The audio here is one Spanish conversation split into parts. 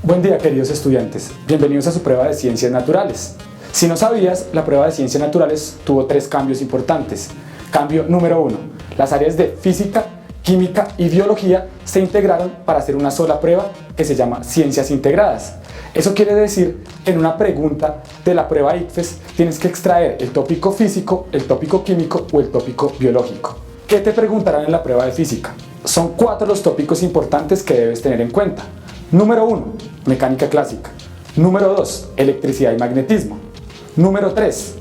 Buen día, queridos estudiantes. Bienvenidos a su prueba de Ciencias Naturales. Si no sabías, la prueba de Ciencias Naturales tuvo 3 cambios importantes. Cambio número 1. Las áreas de Física, Química y Biología se integraron para hacer una sola prueba que se llama Ciencias Integradas. Eso quiere decir que en una pregunta de la prueba ICFES tienes que extraer el tópico físico, el tópico químico o el tópico biológico. ¿Qué te preguntarán en la prueba de Física? Son 4 los tópicos importantes que debes tener en cuenta. Número 1, mecánica clásica. Número 2, electricidad y magnetismo. Número 3,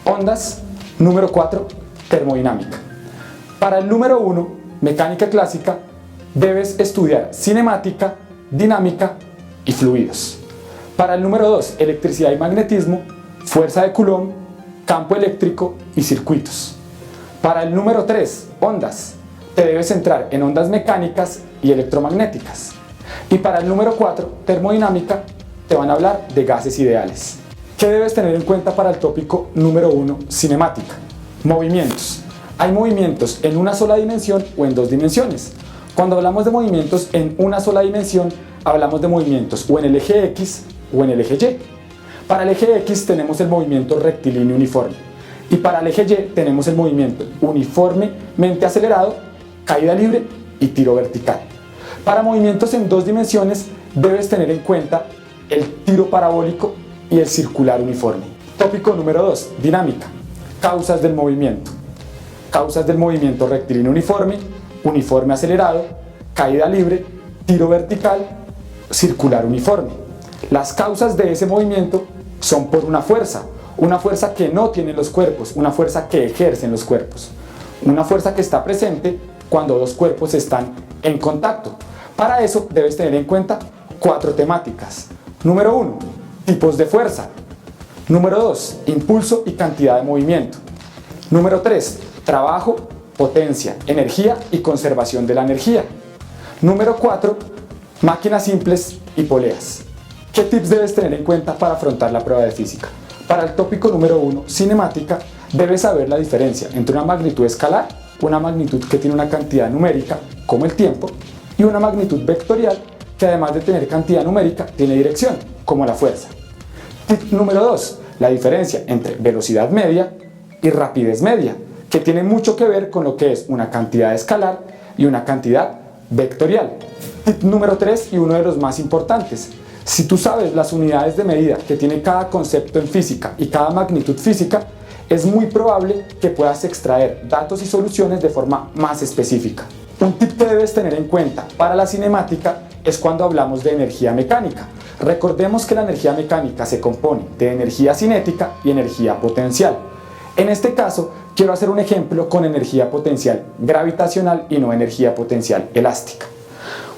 ondas. Número 4, termodinámica. Para el número 1, mecánica clásica, debes estudiar cinemática, dinámica y fluidos. Para el número 2, electricidad y magnetismo, fuerza de Coulomb, campo eléctrico y circuitos. Para el número 3, ondas, te debes centrar en ondas mecánicas y electromagnéticas. Y para el número 4, termodinámica, te van a hablar de gases ideales. ¿Qué debes tener en cuenta para el tópico número 1, cinemática? Movimientos. Hay movimientos en una sola dimensión o en 2 dimensiones. Cuando hablamos de movimientos en una sola dimensión, hablamos de movimientos o en el eje X o en el eje Y. Para el eje X tenemos el movimiento rectilíneo uniforme. Y para el eje Y tenemos el movimiento uniformemente acelerado, caída libre y tiro vertical. Para movimientos en 2 dimensiones debes tener en cuenta el tiro parabólico y el circular uniforme. Tópico número 2, dinámica. Causas del movimiento. Causas del movimiento rectilíneo uniforme, uniforme acelerado, caída libre, tiro vertical, circular uniforme. Las causas de ese movimiento son por una fuerza que no tienen los cuerpos, una fuerza que ejercen los cuerpos, una fuerza que está presente cuando 2 cuerpos están en contacto. Para eso debes tener en cuenta 4 temáticas. Número 1, tipos de fuerza. Número 2, impulso y cantidad de movimiento. Número 3, trabajo, potencia, energía y conservación de la energía. Número 4, máquinas simples y poleas. ¿Qué tips debes tener en cuenta para afrontar la prueba de física? Para el tópico número 1, cinemática, debes saber la diferencia entre una magnitud escalar, una magnitud que tiene una cantidad numérica, como el tiempo, y una magnitud vectorial que además de tener cantidad numérica, tiene dirección, como la fuerza. Tip número 2, la diferencia entre velocidad media y rapidez media, que tiene mucho que ver con lo que es una cantidad escalar y una cantidad vectorial. Tip número 3 y uno de los más importantes. Si tú sabes las unidades de medida que tiene cada concepto en física y cada magnitud física, es muy probable que puedas extraer datos y soluciones de forma más específica. Un tip que debes tener en cuenta para la cinemática es cuando hablamos de energía mecánica. Recordemos que la energía mecánica se compone de energía cinética y energía potencial. En este caso, quiero hacer un ejemplo con energía potencial gravitacional y no energía potencial elástica.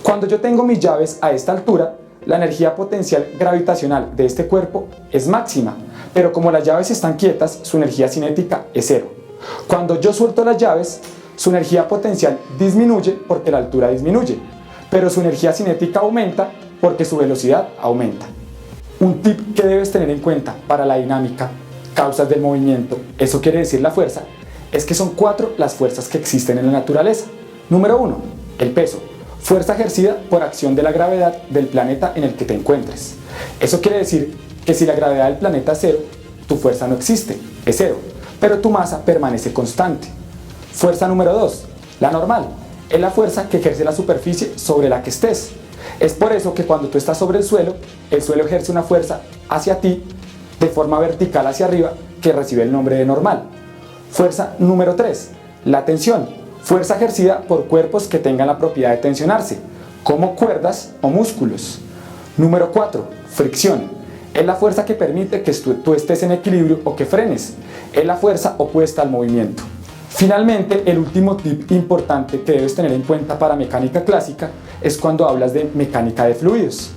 Cuando yo tengo mis llaves a esta altura, la energía potencial gravitacional de este cuerpo es máxima, pero como las llaves están quietas, su energía cinética es 0. Cuando yo suelto las llaves, su energía potencial disminuye porque la altura disminuye, pero su energía cinética aumenta porque su velocidad aumenta. Un tip que debes tener en cuenta para la dinámica, causas del movimiento, eso quiere decir la fuerza, es que son 4 las fuerzas que existen en la naturaleza. Número 1, el peso. Fuerza ejercida por acción de la gravedad del planeta en el que te encuentres. Eso quiere decir que si la gravedad del planeta es 0, tu fuerza no existe, es 0, pero tu masa permanece constante. Fuerza número 2, la normal, es la fuerza que ejerce la superficie sobre la que estés. Es por eso que cuando tú estás sobre el suelo ejerce una fuerza hacia ti de forma vertical hacia arriba que recibe el nombre de normal. Fuerza número 3, la tensión, fuerza ejercida por cuerpos que tengan la propiedad de tensionarse, como cuerdas o músculos. Número 4, fricción, es la fuerza que permite que tú estés en equilibrio o que frenes, es la fuerza opuesta al movimiento. Finalmente, el último tip importante que debes tener en cuenta para mecánica clásica es cuando hablas de mecánica de fluidos.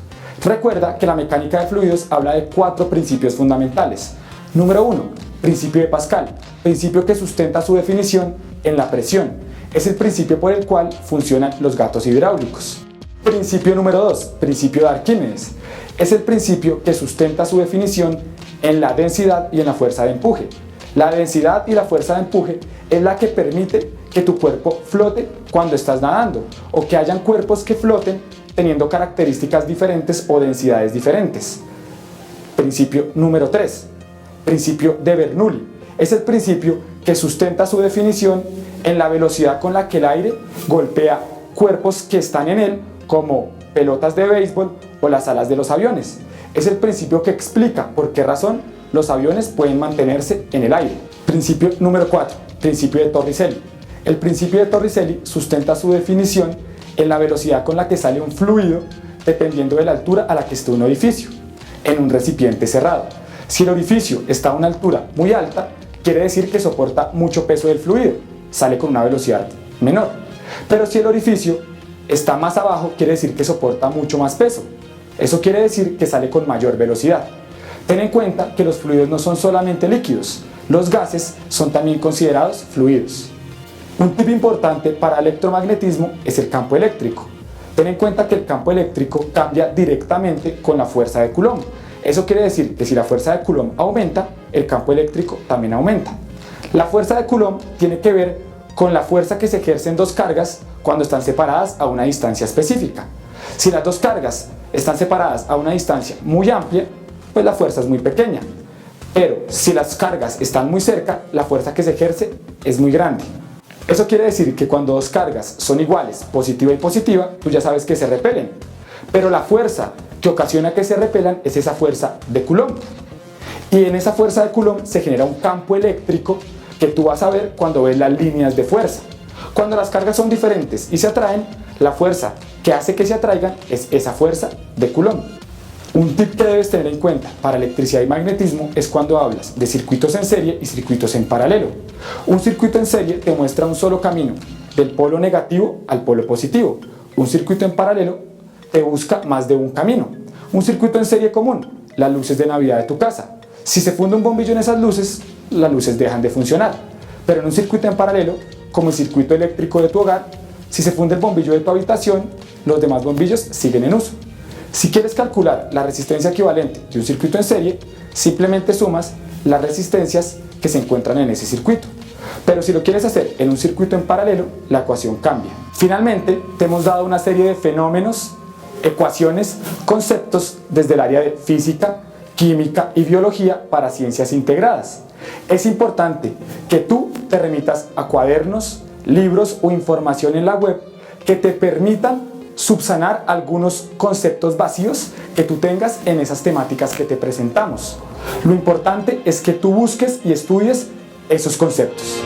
Recuerda que la mecánica de fluidos habla de 4 principios fundamentales. Número 1, principio de Pascal, principio que sustenta su definición en la presión. Es el principio por el cual funcionan los gatos hidráulicos. Principio número 2, principio de Arquímedes. Es el principio que sustenta su definición en la densidad y en la fuerza de empuje. La densidad y la fuerza de empuje es la que permite que tu cuerpo flote cuando estás nadando, o que hayan cuerpos que floten teniendo características diferentes o densidades diferentes. Principio número 3. Principio de Bernoulli. Es el principio que sustenta su definición en la velocidad con la que el aire golpea cuerpos que están en él, como pelotas de béisbol o las alas de los aviones. Es el principio que explica por qué razón los aviones pueden mantenerse en el aire. Principio número 4. Principio de Torricelli. El principio de Torricelli sustenta su definición en la velocidad con la que sale un fluido dependiendo de la altura a la que esté un orificio en un recipiente cerrado. Si el orificio está a una altura muy alta, quiere decir que soporta mucho peso del fluido, sale con una velocidad menor. Pero si el orificio está más abajo, quiere decir que soporta mucho más peso. Eso quiere decir que sale con mayor velocidad. Ten en cuenta que los fluidos no son solamente líquidos, los gases son también considerados fluidos. Un tip importante para electromagnetismo es el campo eléctrico. Ten en cuenta que el campo eléctrico cambia directamente con la fuerza de Coulomb. Eso quiere decir que si la fuerza de Coulomb aumenta, el campo eléctrico también aumenta. La fuerza de Coulomb tiene que ver con la fuerza que se ejerce en dos cargas cuando están separadas a una distancia específica. Si las dos cargas están separadas a una distancia muy amplia, pues la fuerza es muy pequeña. Pero si las cargas están muy cerca, la fuerza que se ejerce es muy grande. Eso quiere decir que cuando dos cargas son iguales, positiva y positiva, tú ya sabes que se repelen. Pero la fuerza que ocasiona que se repelan es esa fuerza de Coulomb. Y en esa fuerza de Coulomb se genera un campo eléctrico que tú vas a ver cuando ves las líneas de fuerza. Cuando las cargas son diferentes y se atraen, la fuerza que hace que se atraigan es esa fuerza de Coulomb. Un tip que debes tener en cuenta para electricidad y magnetismo es cuando hablas de circuitos en serie y circuitos en paralelo. Un circuito en serie te muestra un solo camino, del polo negativo al polo positivo. Un circuito en paralelo te busca más de un camino. Un circuito en serie común, las luces de Navidad de tu casa. Si se funde un bombillo en esas luces, las luces dejan de funcionar. Pero en un circuito en paralelo, como el circuito eléctrico de tu hogar, si se funde el bombillo de tu habitación, los demás bombillos siguen en uso. Si quieres calcular la resistencia equivalente de un circuito en serie, simplemente sumas las resistencias que se encuentran en ese circuito. Pero si lo quieres hacer en un circuito en paralelo, la ecuación cambia. Finalmente, te hemos dado una serie de fenómenos, ecuaciones, conceptos desde el área de física, química y biología para ciencias integradas. Es importante que tú te remitas a cuadernos, libros o información en la web que te permitan subsanar algunos conceptos vacíos que tú tengas en esas temáticas que te presentamos. Lo importante es que tú busques y estudies esos conceptos.